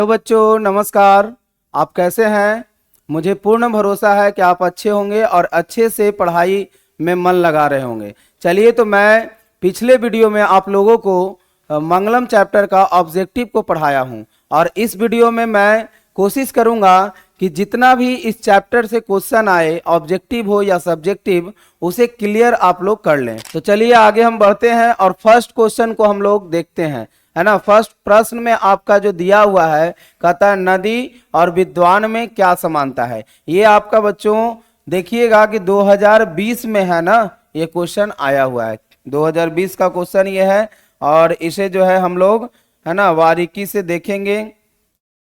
Hello बच्चों, नमस्कार। आप कैसे हैं? मुझे पूर्ण भरोसा है कि आप अच्छे होंगे और अच्छे से पढ़ाई में मन लगा रहे होंगे। चलिए, तो मैं पिछले वीडियो में आप लोगों को मंगलम चैप्टर का ऑब्जेक्टिव को पढ़ाया हूं और इस वीडियो में मैं कोशिश करूंगा कि जितना भी इस चैप्टर से क्वेश्चन आए, ऑब्जेक्टिव हो या सब्जेक्टिव, उसे क्लियर आप लोग कर लें। तो चलिए आगे हम बढ़ते हैं और फर्स्ट क्वेश्चन को हम लोग देखते हैं, है ना। फर्स्ट प्रश्न में आपका जो दिया हुआ है, कहता है नदी और विद्वान में क्या समानता है। ये आपका बच्चों देखिएगा कि 2020 में है ना, ये क्वेश्चन आया हुआ है। 2020 का क्वेश्चन ये है और इसे जो है हम लोग, है ना, बारीकी से देखेंगे।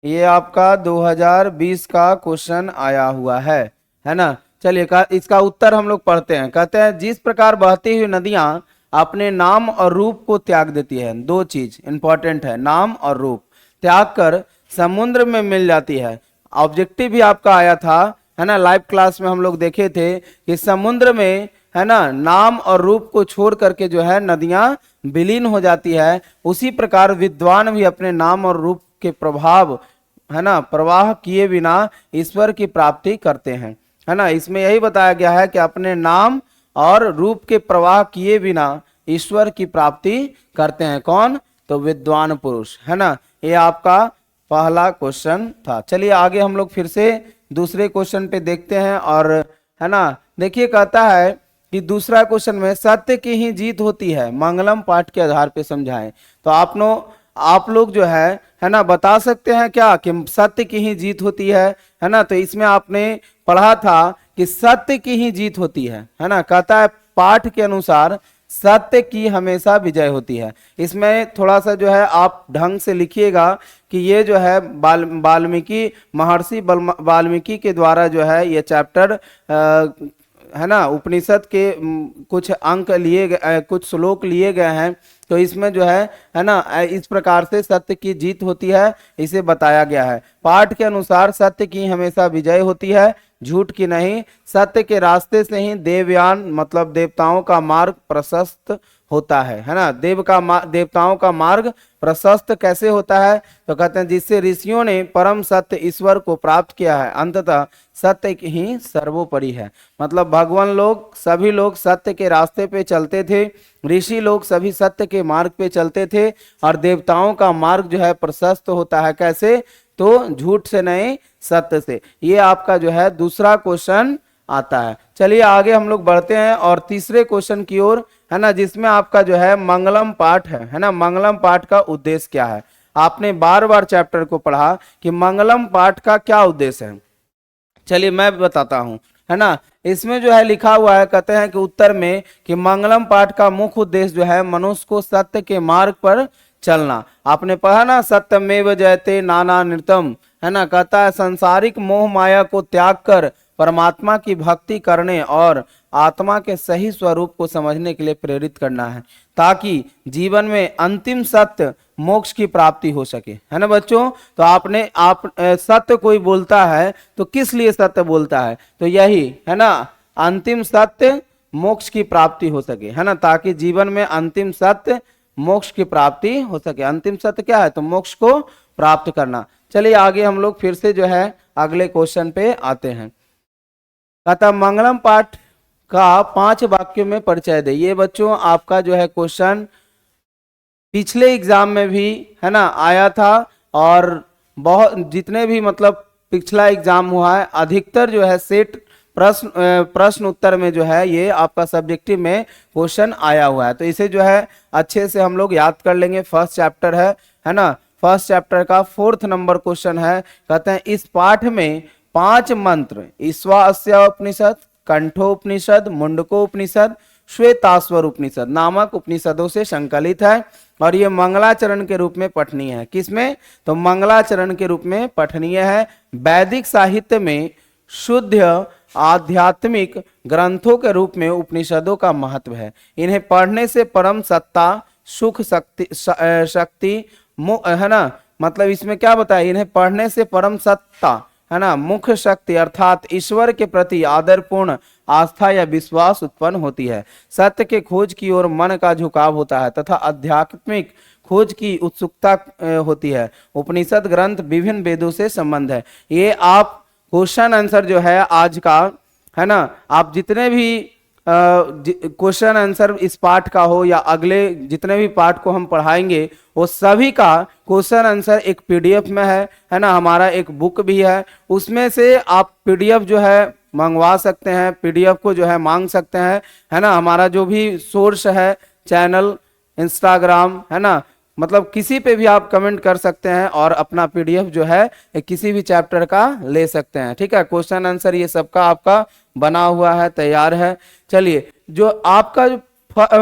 ये आपका 2020 का क्वेश्चन आया हुआ है ना। चलिए इसका उत्तर हम लोग पढ़ते हैं। कहते हैं जिस प्रकार बहती हुई नदियां अपने नाम और रूप को त्याग देती है, दो चीज इंपॉर्टेंट है, नाम और रूप, त्याग कर समुद्र में मिल जाती है। ऑब्जेक्टिव भी आपका आया था, है ना, लाइव क्लास में हम लोग देखे थे कि समुद्र में, है ना, नाम और रूप को छोड़ करके जो है नदियां विलीन हो जाती है। उसी प्रकार विद्वान भी अपने नाम और रूप के प्रभाव, है ना, प्रवाह किए बिना ईश्वर की प्राप्ति करते हैं, है ना। इसमें यही बताया गया है कि अपने नाम और रूप के प्रवाह किए बिना ईश्वर की प्राप्ति करते हैं। कौन? तो विद्वान पुरुष, है ना। ये आपका पहला क्वेश्चन था। चलिए आगे हम लोग फिर से दूसरे क्वेश्चन पे देखते हैं और, है ना, देखिए कहता है कि दूसरा क्वेश्चन में सत्य की ही जीत होती है, मंगलम पाठ के आधार पे समझाएं। तो आप लोग जो है ना, बता सकते हैं क्या कि सत्य की ही जीत होती है ना। तो इसमें आपने पढ़ा था कि सत्य की ही जीत होती है ना। कहता है पाठ के अनुसार सत्य की हमेशा विजय होती है। इसमें थोड़ा सा जो है आप ढंग से लिखिएगा कि ये जो है वाल्मीकि, महर्षि वाल्मीकि के द्वारा जो है ये चैप्टर, है ना, उपनिषद के कुछ अंक लिए गए, कुछ श्लोक लिए गए हैं। तो इसमें जो है ना, इस प्रकार से सत्य की जीत होती है, इसे बताया गया है। पाठ के अनुसार सत्य की हमेशा विजय होती है, झूठ की नहीं। सत्य के रास्ते से ही देवयान मतलब देवताओं का मार्ग प्रशस्त होता है ना। देवताओं का मार्ग प्रशस्त कैसे होता है? तो कहते हैं जिससे ऋषियों ने परम सत्य ईश्वर को प्राप्त किया है, अंततः सत्य ही सर्वोपरि है। मतलब भगवान लोग, सभी लोग सत्य के रास्ते पे चलते थे, ऋषि लोग सभी सत्य के मार्ग पे चलते थे और देवताओं का मार्ग जो है प्रशस्त होता है। कैसे? तो झूठ से नहीं, सत्य से। ये आपका जो है दूसरा क्वेश्चन आता है। चलिए आगे हम लोग बढ़ते हैं और तीसरे क्वेश्चन की ओर, है ना, जिसमें आपका जो है मंगलम पाठ है ना। मंगलम पाठ का उद्देश्य क्या है? आपने बार बार चैप्टर को पढ़ा कि मंगलम पाठ का क्या उद्देश्य है। चलिए मैं बताता हूं, है ना। इसमें जो है लिखा हुआ है, कहते हैं कि उत्तर में कि मंगलम पाठ का मुख्य उद्देश्य जो है मनुष्य को सत्य के मार्ग पर चलना। आपने पढ़ा ना, सत्यमेव जयते नाना नृतम, है ना। कहता है संसारिक मोह माया को त्याग कर परमात्मा की भक्ति करने और आत्मा के सही स्वरूप को समझने के लिए प्रेरित करना है, ताकि जीवन में अंतिम सत्य मोक्ष की प्राप्ति हो सके, है ना बच्चों। तो आप सत्य कोई बोलता है तो किस लिए सत्य बोलता है? तो यही, है ना, अंतिम सत्य मोक्ष की प्राप्ति हो सके, है ना, ताकि जीवन में अंतिम सत्य मोक्ष की प्राप्ति हो सके। अंतिम सत्य क्या है? तो मोक्ष को प्राप्त करना। चलिए आगे हम लोग फिर से जो है अगले क्वेश्चन पे आते हैं। कहता मंगलम पाठ का 5 वाक्यों में परिचय दे। ये बच्चों आपका जो है क्वेश्चन पिछले एग्जाम में भी, है ना, आया था और बहुत जितने भी मतलब पिछला एग्जाम हुआ है, अधिकतर जो है सेट प्रश्न उत्तर में जो है ये आपका सब्जेक्टिव में क्वेश्चन आया हुआ है। तो इसे जो है अच्छे से हम लोग याद कर लेंगे। फर्स्ट चैप्टर है ना। फर्स्ट चैप्टर का 4th नंबर क्वेश्चन है। कहते हैं इस पाठ में 5 मंत्र ईश्वास्य उपनिषद, कंठोपनिषद, मुंडकोपनिषद, श्वेताश्वर उपनिषद नामक उपनिषदों से संकलित है और ये मंगलाचरण के रूप में पठनीय है। किसमें? तो मंगलाचरण के रूप में पठनीय है। वैदिक साहित्य में शुद्ध आध्यात्मिक ग्रंथों के रूप में उपनिषदों का महत्व है। इन्हें पढ़ने से परम सत्ता, सुख, शक्ति, है ना, मतलब इसमें क्या बताया? इन्हें पढ़ने से परम सत्ता, है ना, मुख्य शक्ति अर्थात ईश्वर के प्रति आदरपूर्ण आस्था या विश्वास उत्पन्न होती है। सत्य के खोज की ओर मन का झुकाव होता है तथा आध्यात्मिक खोज की उत्सुकता होती है। उपनिषद ग्रंथ विभिन्न वेदों से संबंध है। ये आप क्वेश्चन आंसर जो है आज का, है ना, आप जितने भी क्वेश्चन आंसर इस पाठ का हो या अगले जितने भी पाठ को हम पढ़ाएंगे वो सभी का क्वेश्चन आंसर एक पीडीएफ में है ना। हमारा एक बुक भी है, उसमें से आप पीडीएफ जो है मंगवा सकते हैं, पीडीएफ को जो है मांग सकते हैं, है ना। हमारा जो भी सोर्स है, चैनल, इंस्टाग्राम, है ना, मतलब किसी पे भी आप कमेंट कर सकते हैं और अपना पीडीएफ जो है किसी भी चैप्टर का ले सकते हैं। ठीक है, क्वेश्चन आंसर ये सबका आपका बना हुआ है, तैयार है। चलिए, जो आपका जो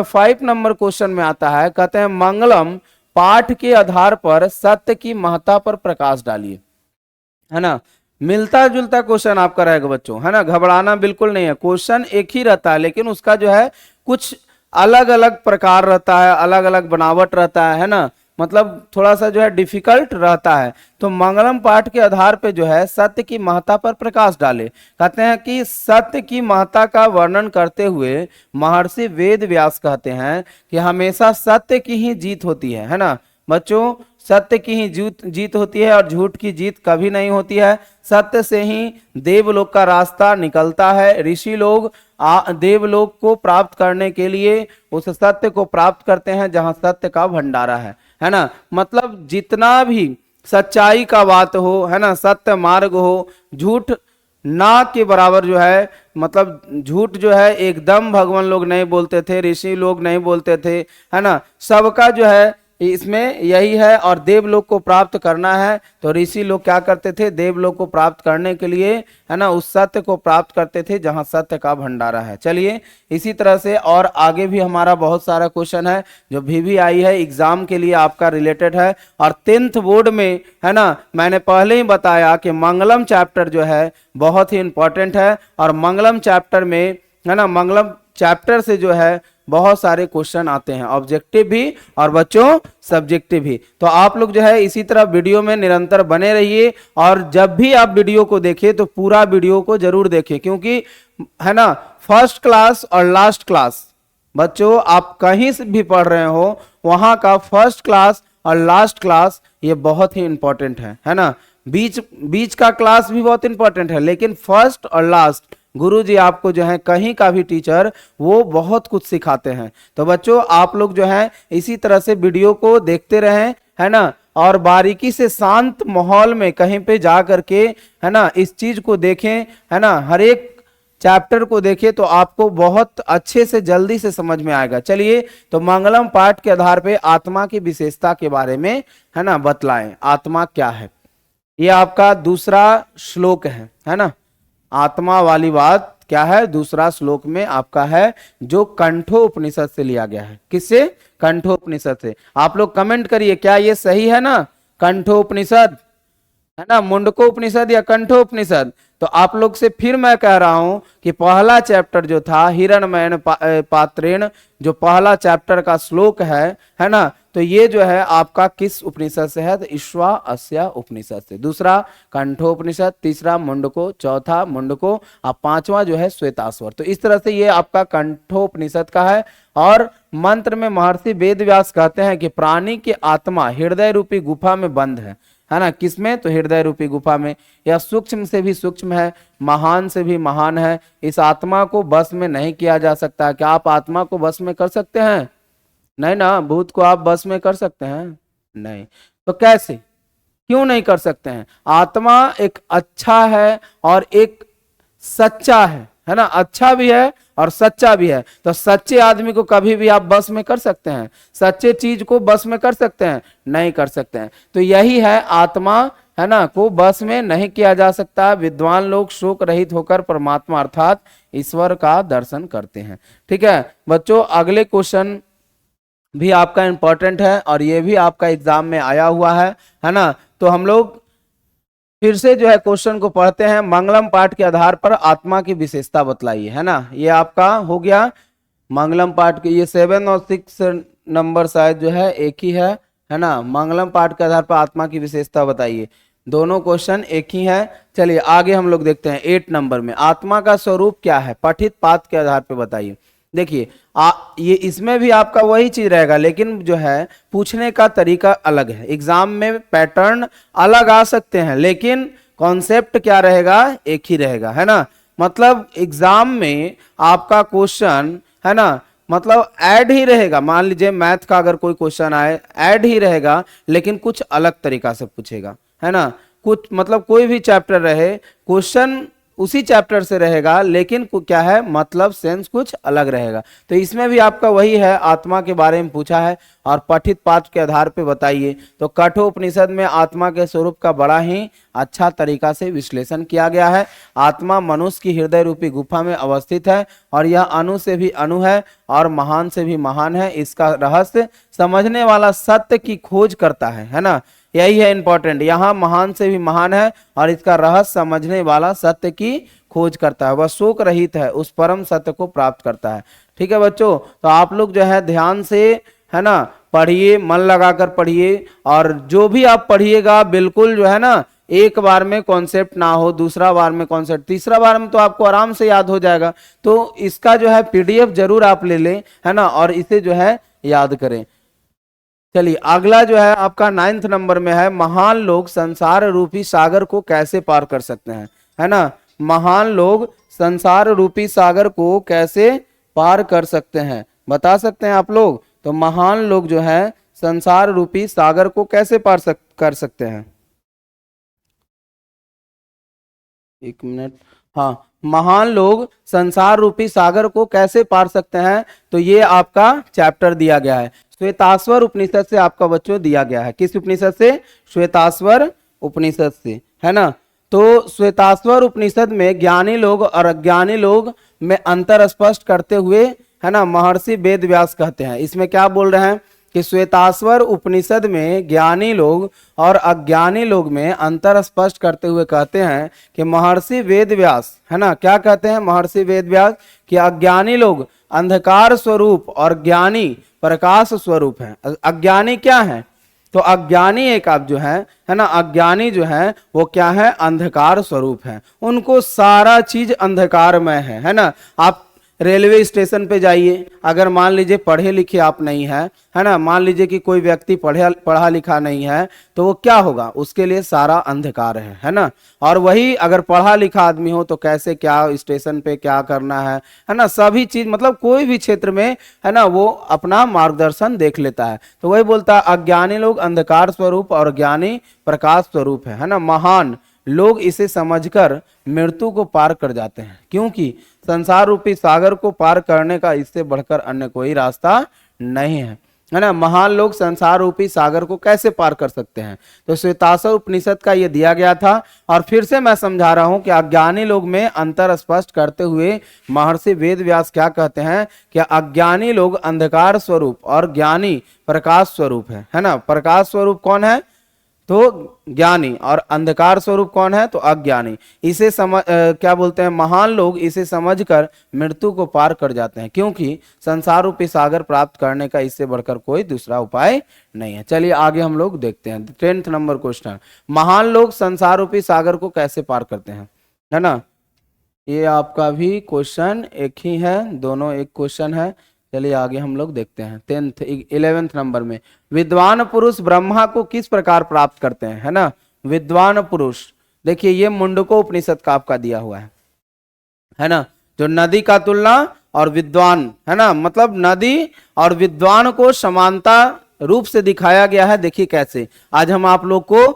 5 नंबर क्वेश्चन में आता है, कहते हैं मंगलम पाठ के आधार पर सत्य की महत्ता पर प्रकाश डालिए, है ना। मिलता जुलता क्वेश्चन आपका रहेगा बच्चों, है ना, घबराना बिल्कुल नहीं है। क्वेश्चन एक ही रहता है लेकिन उसका जो है कुछ अलग अलग प्रकार रहता है, अलग अलग बनावट रहता है ना, मतलब थोड़ा सा जो है डिफिकल्ट रहता है। तो मंगलम पाठ के आधार पे जो है सत्य की महत्ता पर प्रकाश डाले। कहते हैं कि सत्य की महत्ता का वर्णन करते हुए महर्षि वेद व्यास कहते हैं कि हमेशा सत्य की ही जीत होती है ना बच्चों। सत्य की ही जीत होती है और झूठ की जीत कभी नहीं होती है। सत्य से ही देवलोक का रास्ता निकलता है। ऋषि लोग देवलोक को प्राप्त करने के लिए उस सत्य को प्राप्त करते हैं जहां सत्य का भंडारा है ना। मतलब जितना भी सच्चाई का बात हो, है ना, सत्य मार्ग हो, झूठ ना के बराबर जो है, मतलब झूठ जो है एकदम भगवान लोग नहीं बोलते थे, ऋषि लोग नहीं बोलते थे, है ना। सबका जो है इसमें यही है। और देवलोक को प्राप्त करना है तो ऋषि लोग क्या करते थे, देवलोक को प्राप्त करने के लिए, है ना, उस सत्य को प्राप्त करते थे जहां सत्य का भंडारा है। चलिए, इसी तरह से और आगे भी हमारा बहुत सारा क्वेश्चन है जो भी आई है एग्जाम के लिए आपका रिलेटेड है। और 10th बोर्ड में, है ना, मैंने पहले ही बताया कि मंगलम चैप्टर जो है बहुत ही इंपॉर्टेंट है। और मंगलम चैप्टर में, है ना, मंगलम चैप्टर से जो है बहुत सारे क्वेश्चन आते हैं, ऑब्जेक्टिव भी और बच्चों सब्जेक्टिव भी। तो आप लोग जो है इसी तरह वीडियो में निरंतर बने रहिए। और जब भी आप वीडियो को देखें तो पूरा वीडियो को जरूर देखें, क्योंकि, है ना, फर्स्ट क्लास और लास्ट क्लास, बच्चों आप कहीं से भी पढ़ रहे हो वहां का फर्स्ट क्लास और लास्ट क्लास ये बहुत ही इंपॉर्टेंट है ना। बीच का क्लास भी बहुत इंपॉर्टेंट है, लेकिन फर्स्ट और लास्ट गुरुजी आपको जो है कहीं का भी टीचर वो बहुत कुछ सिखाते हैं। तो बच्चों आप लोग जो है इसी तरह से वीडियो को देखते रहें, है ना, और बारीकी से शांत माहौल में कहीं पे जा करके, है ना, इस चीज को देखें, है ना, हर एक चैप्टर को देखें तो आपको बहुत अच्छे से जल्दी से समझ में आएगा। चलिए, तो मंगलम पाठ के आधार पे आत्मा की विशेषता के बारे में, है ना, बतलाएं आत्मा क्या है। ये आपका दूसरा श्लोक है ना। आत्मा वाली बात क्या है, दूसरा श्लोक में आपका है, जो कंठो उपनिषद से लिया गया है। किससे? कंठो उपनिषद से। आप लोग कमेंट करिए क्या ये सही है ना, कंठो उपनिषद, है ना, मुंडको उपनिषद या कंठो उपनिषद। तो आप लोग से फिर मैं कह रहा हूं कि पहला चैप्टर जो था हिरण्मयन पात्रेण, जो पहला चैप्टर का श्लोक है ना, तो ये जो है आपका किस उपनिषद से है, तो ईश्वा अस्या उपनिषद से। दूसरा कंठो उपनिषद, तीसरा मुंडको, चौथा मुंडको और पांचवा जो है श्वेताश्वर। तो इस तरह से ये आपका कंठो उपनिषद का है। और मंत्र में महर्षि वेदव्यास कहते हैं कि प्राणी की आत्मा हृदय रूपी गुफा में बंद है ना। किसमें? तो हृदय रूपी गुफा में। यह सूक्ष्म से भी सूक्ष्म है, महान से भी महान है। इस आत्मा को बस में नहीं किया जा सकता। क्या आप आत्मा को बस में कर सकते हैं? नहीं ना। भूत को आप बस में कर सकते हैं? नहीं। तो कैसे, क्यों नहीं कर सकते हैं? आत्मा एक अच्छा है और एक सच्चा है ना। अच्छा भी है और सच्चा भी है। तो सच्चे आदमी को कभी भी आप बस में कर सकते हैं? सच्चे चीज को बस में कर सकते हैं? नहीं कर सकते हैं। तो यही है, आत्मा, है ना, को बस में नहीं किया जा सकता। विद्वान लोग शोक रहित होकर परमात्मा अर्थात ईश्वर का दर्शन करते हैं। ठीक है बच्चों, अगले क्वेश्चन भी आपका इंपॉर्टेंट है और ये भी आपका एग्जाम में आया हुआ है ना। तो हम लोग फिर से जो है क्वेश्चन को पढ़ते हैं। मंगलम पाठ के आधार पर आत्मा की विशेषता बतलाइए, है ना। ये आपका हो गया मंगलम पाठ के, ये 7 और 6 नंबर शायद जो है एक ही है ना। मंगलम पाठ के आधार पर आत्मा की विशेषता बताइए। दोनों क्वेश्चन एक ही है। चलिए आगे हम लोग देखते हैं 8 नंबर में, आत्मा का स्वरूप क्या है, पठित पाठ के आधार पर बताइए। देखिए ये इसमें भी आपका वही चीज रहेगा, लेकिन जो है पूछने का तरीका अलग है। एग्जाम में पैटर्न अलग आ सकते हैं, लेकिन कॉन्सेप्ट क्या रहेगा, एक ही रहेगा, है ना। मतलब एग्जाम में आपका क्वेश्चन, है ना, मतलब ऐड ही रहेगा। मान लीजिए मैथ का अगर कोई क्वेश्चन आए, ऐड ही रहेगा, लेकिन कुछ अलग तरीका से पूछेगा, है ना। कुछ मतलब कोई भी चैप्टर रहे, क्वेश्चन उसी चैप्टर से रहेगा, लेकिन क्या है, मतलब सेंस कुछ अलग रहेगा। तो इसमें भी आपका वही है, आत्मा के बारे में पूछा है और पठित पाठ के आधार पे बताइए। तो कठोपनिषद में आत्मा के स्वरूप का बड़ा ही अच्छा तरीका से विश्लेषण किया गया है। आत्मा मनुष्य की हृदय रूपी गुफा में अवस्थित है और यह अणु से भी अणु है और महान से भी महान है। इसका रहस्य समझने वाला सत्य की खोज करता है ना। यही है इंपॉर्टेंट, यहाँ महान से भी महान है और इसका रहस्य समझने वाला सत्य की खोज करता है। वह शोक रहित है, उस परम सत्य को प्राप्त करता है। ठीक है बच्चों, तो आप लोग जो है ध्यान से, है ना, पढ़िए, मन लगाकर पढ़िए। और जो भी आप पढ़िएगा बिल्कुल जो है ना, एक बार में कॉन्सेप्ट ना हो, दूसरा बार में कॉन्सेप्ट, तीसरा बार में तो आपको आराम से याद हो जाएगा। तो इसका जो है पीडीएफ जरूर आप ले लें, है ना, और इसे जो है याद करें। चलिए अगला जो है आपका 9th नंबर में है, महान लोग संसार रूपी सागर को कैसे पार कर सकते हैं, है ना। महान लोग संसार रूपी सागर को कैसे पार कर सकते हैं, बता सकते हैं आप लोग। तो महान लोग जो है संसार रूपी सागर को कैसे पार कर सकते हैं, एक मिनट। हाँ, महान लोग संसार रूपी सागर को कैसे पार सकते हैं, तो ये आपका चैप्टर दिया गया है श्वेताश्वर उपनिषद से, आपका बच्चों दिया गया है। किस उपनिषद से, श्वेताश्वर उपनिषद से, है ना। तो श्वेताश्वर उपनिषद में ज्ञानी लोग और अज्ञानी लोग में अंतर स्पष्ट करते हुए, है ना, महर्षि वेद व्यास कहते हैं। इसमें क्या बोल रहे हैं कि श्वेताश्वर उपनिषद में ज्ञानी लोग और अज्ञानी लोग में अंतर स्पष्ट करते हुए कहते हैं कि महर्षि वेद व्यास, है ना, क्या कहते हैं महर्षि वेद व्यास, कि अज्ञानी लोग अंधकार स्वरूप और ज्ञानी प्रकाश स्वरूप है। अज्ञानी क्या है, तो अज्ञानी एक आप जो है ना, अज्ञानी जो है वो क्या है, अंधकार स्वरूप है। उनको सारा चीज अंधकारमय है ना। आप रेलवे स्टेशन पे जाइए, अगर मान लीजिए पढ़े लिखे आप नहीं है ना, मान लीजिए कि कोई व्यक्ति पढ़ा लिखा नहीं है, तो वो क्या होगा, उसके लिए सारा अंधकार है ना। और वही अगर पढ़ा लिखा आदमी हो तो कैसे क्या स्टेशन पे क्या करना है ना, सभी चीज, मतलब कोई भी क्षेत्र में, है ना, वो अपना मार्गदर्शन देख लेता है। तो वही बोलता है अज्ञानी लोग अंधकार स्वरूप और ज्ञानी प्रकाश स्वरूप है ना। महान लोग इसे समझकर मृत्यु को पार कर जाते हैं, क्योंकि संसार रूपी सागर को पार करने का इससे बढ़कर अन्य कोई रास्ता नहीं है ना। महान लोग संसार रूपी सागर को कैसे पार कर सकते हैं, तो श्वेताश्वर उपनिषद का ये दिया गया था। और फिर से मैं समझा रहा हूं कि अज्ञानी लोग में अंतर स्पष्ट करते हुए महर्षि वेद व्यास क्या कहते हैं कि अज्ञानी लोग अंधकार स्वरूप और ज्ञानी प्रकाश स्वरूप है ना। प्रकाश स्वरूप कौन है, तो ज्ञानी, और अंधकार स्वरूप कौन है, तो अज्ञानी। इसे क्या बोलते हैं, महान लोग इसे समझकर मृत्यु को पार कर जाते हैं, क्योंकि संसार रूपी सागर प्राप्त करने का इससे बढ़कर कोई दूसरा उपाय नहीं है। चलिए आगे हम लोग देखते हैं 10th नंबर क्वेश्चन, महान लोग संसार रूपी सागर को कैसे पार करते हैं, है ना। ये आपका भी क्वेश्चन एक ही है, दोनों एक क्वेश्चन है। चलिए आगे हम लोग देखते हैं 11th नंबर में, विद्वान पुरुष ब्रह्मा को किस प्रकार प्राप्त करते हैं, है ना। विद्वान पुरुष, देखिए ये मुंडको उपनिषद का आपका दिया हुआ है ना, जो नदी का तुलना और विद्वान, है ना, मतलब नदी और विद्वान को समानता रूप से दिखाया गया है। देखिए कैसे, आज हम आप लोग को,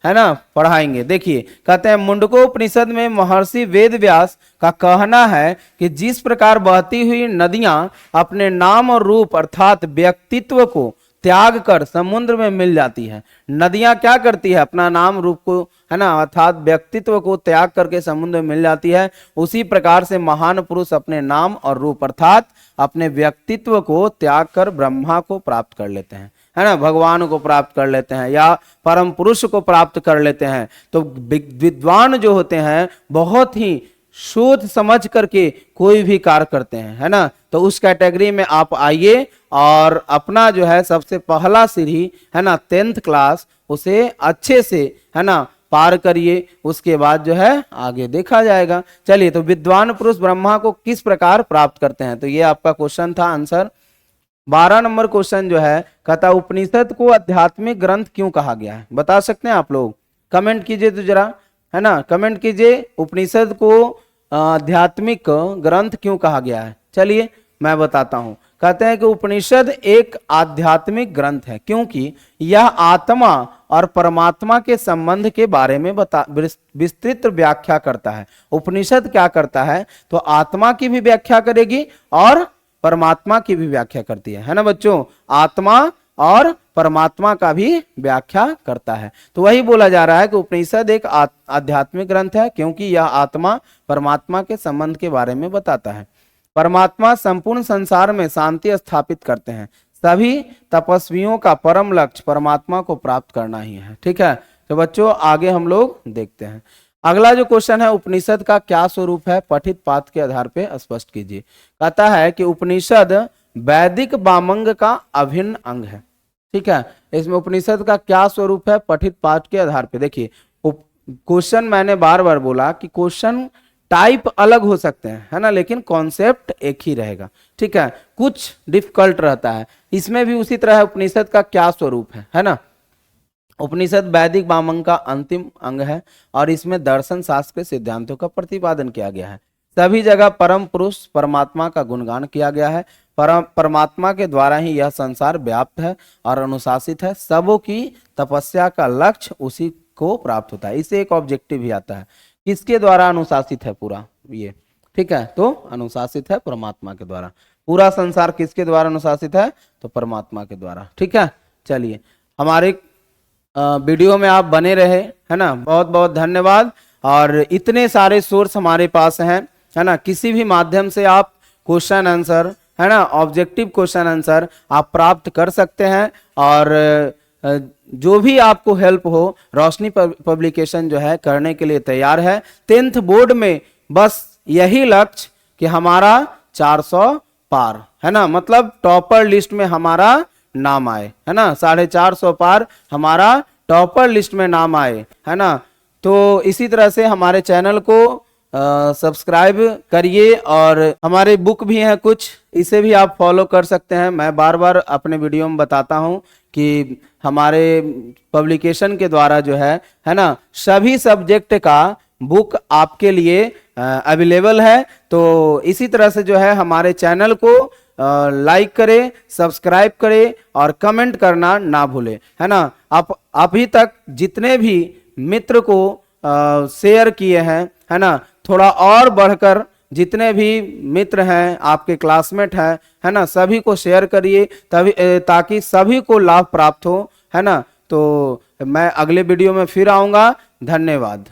है ना, पढ़ाएंगे। देखिए कहते हैं मुंडको उपनिषद में महर्षि वेद व्यास का कहना है कि जिस प्रकार बहती हुई नदियां अपने नाम और रूप अर्थात व्यक्तित्व को त्याग कर समुद्र में मिल जाती है, नदियां क्या करती है, अपना नाम रूप को, है ना, अर्थात व्यक्तित्व को त्याग करके समुद्र में मिल जाती है, उसी प्रकार से महान पुरुष अपने नाम और रूप अर्थात अपने व्यक्तित्व को त्याग कर ब्रह्मा को प्राप्त कर लेते हैं, है ना, भगवान को प्राप्त कर लेते हैं या परम पुरुष को प्राप्त कर लेते हैं। तो विद्वान जो होते हैं बहुत ही सोच समझ करके कोई भी कार्य करते हैं, है ना। तो उस कैटेगरी में आप आइए और अपना जो है सबसे पहला सीढ़ी, है ना, 10th क्लास, उसे अच्छे से, है ना, पार करिए, उसके बाद जो है आगे देखा जाएगा। चलिए, तो विद्वान पुरुष ब्रह्मा को किस प्रकार प्राप्त करते हैं, तो ये आपका क्वेश्चन था आंसर। 12 नंबर क्वेश्चन जो है कहता उपनिषद को आध्यात्मिक ग्रंथ क्यों कहा गया है, बता सकते हैं आप लोग, कमेंट कीजिए तो जरा, है ना, कमेंट कीजिए उपनिषद को आध्यात्मिक ग्रंथ क्यों कहा गया है। चलिए मैं बताता हूं। कहते हैं कि उपनिषद एक आध्यात्मिक ग्रंथ है क्योंकि यह आत्मा और परमात्मा के संबंध के बारे में विस्तृत व्याख्या करता है। उपनिषद क्या करता है, तो आत्मा की भी व्याख्या करेगी और परमात्मा की भी व्याख्या करती है ना बच्चों, आत्मा और परमात्मा का भी व्याख्या करता है। तो वही बोला जा रहा है कि उपनिषद एक आध्यात्मिक ग्रंथ है क्योंकि यह आत्मा परमात्मा के संबंध के बारे में बताता है। परमात्मा संपूर्ण संसार में शांति स्थापित करते हैं। सभी तपस्वियों का परम लक्ष्य परमात्मा को प्राप्त करना ही है। ठीक है, तो बच्चों आगे हम लोग देखते हैं। अगला जो क्वेश्चन है, उपनिषद का क्या स्वरूप है, पठित पाठ के आधार पर स्पष्ट कीजिए। कहता है कि उपनिषद वैदिक वामंग का अभिन्न अंग है। ठीक है, इसमें उपनिषद का क्या स्वरूप है, पठित पाठ के आधार पर। देखिए क्वेश्चन मैंने बार बार बोला कि क्वेश्चन टाइप अलग हो सकते हैं, है ना, लेकिन कॉन्सेप्ट एक ही रहेगा। ठीक है, कुछ डिफिकल्ट रहता है, इसमें भी उसी तरह उपनिषद का क्या स्वरूप है ना। उपनिषद वैदिक वामंग का अंतिम अंग है और इसमें दर्शन शास्त्र के सिद्धांतों का प्रतिपादन किया गया है। सभी जगह परम पुरुष परमात्मा का गुणगान किया गया है। परमात्मा के द्वारा ही यह संसार व्याप्त है और अनुशासित है। सबों की तपस्या का लक्ष्य उसी को प्राप्त होता है। इसे एक ऑब्जेक्टिव भी आता है, किसके द्वारा अनुशासित है पूरा ये। ठीक है, तो अनुशासित है परमात्मा के द्वारा। पूरा संसार किसके द्वारा अनुशासित है, तो परमात्मा के द्वारा। ठीक है, चलिए हमारे वीडियो में आप बने रहे, है ना, बहुत बहुत धन्यवाद। और इतने सारे सोर्स हमारे पास हैं, है ना, किसी भी माध्यम से आप क्वेश्चन आंसर, है ना, ऑब्जेक्टिव क्वेश्चन आंसर आप प्राप्त कर सकते हैं। और जो भी आपको हेल्प हो, रोशनी पब्लिकेशन जो है करने के लिए तैयार है। 10th बोर्ड में बस यही लक्ष्य कि हमारा 400 पार, है ना, मतलब टॉपर लिस्ट में हमारा नाम आए, है ना, 450 पार हमारा टॉपर लिस्ट में नाम आए, है ना। तो इसी तरह से हमारे चैनल को सब्सक्राइब करिए और हमारे बुक भी हैं कुछ, इसे भी आप फॉलो कर सकते हैं। मैं बार बार अपने वीडियो में बताता हूं कि हमारे पब्लिकेशन के द्वारा जो है ना, सभी सब्जेक्ट का बुक आपके लिए अवेलेबल है। तो इसी तरह से जो है हमारे चैनल को लाइक करें, सब्सक्राइब करें और कमेंट करना ना भूलें, है ना। आप अभी तक जितने भी मित्र को शेयर किए हैं, है ना, थोड़ा और बढ़कर जितने भी मित्र हैं आपके क्लासमेट हैं, है ना, सभी को शेयर करिए तभी ताकि सभी को लाभ प्राप्त हो, है ना। तो मैं अगले वीडियो में फिर आऊंगा। धन्यवाद।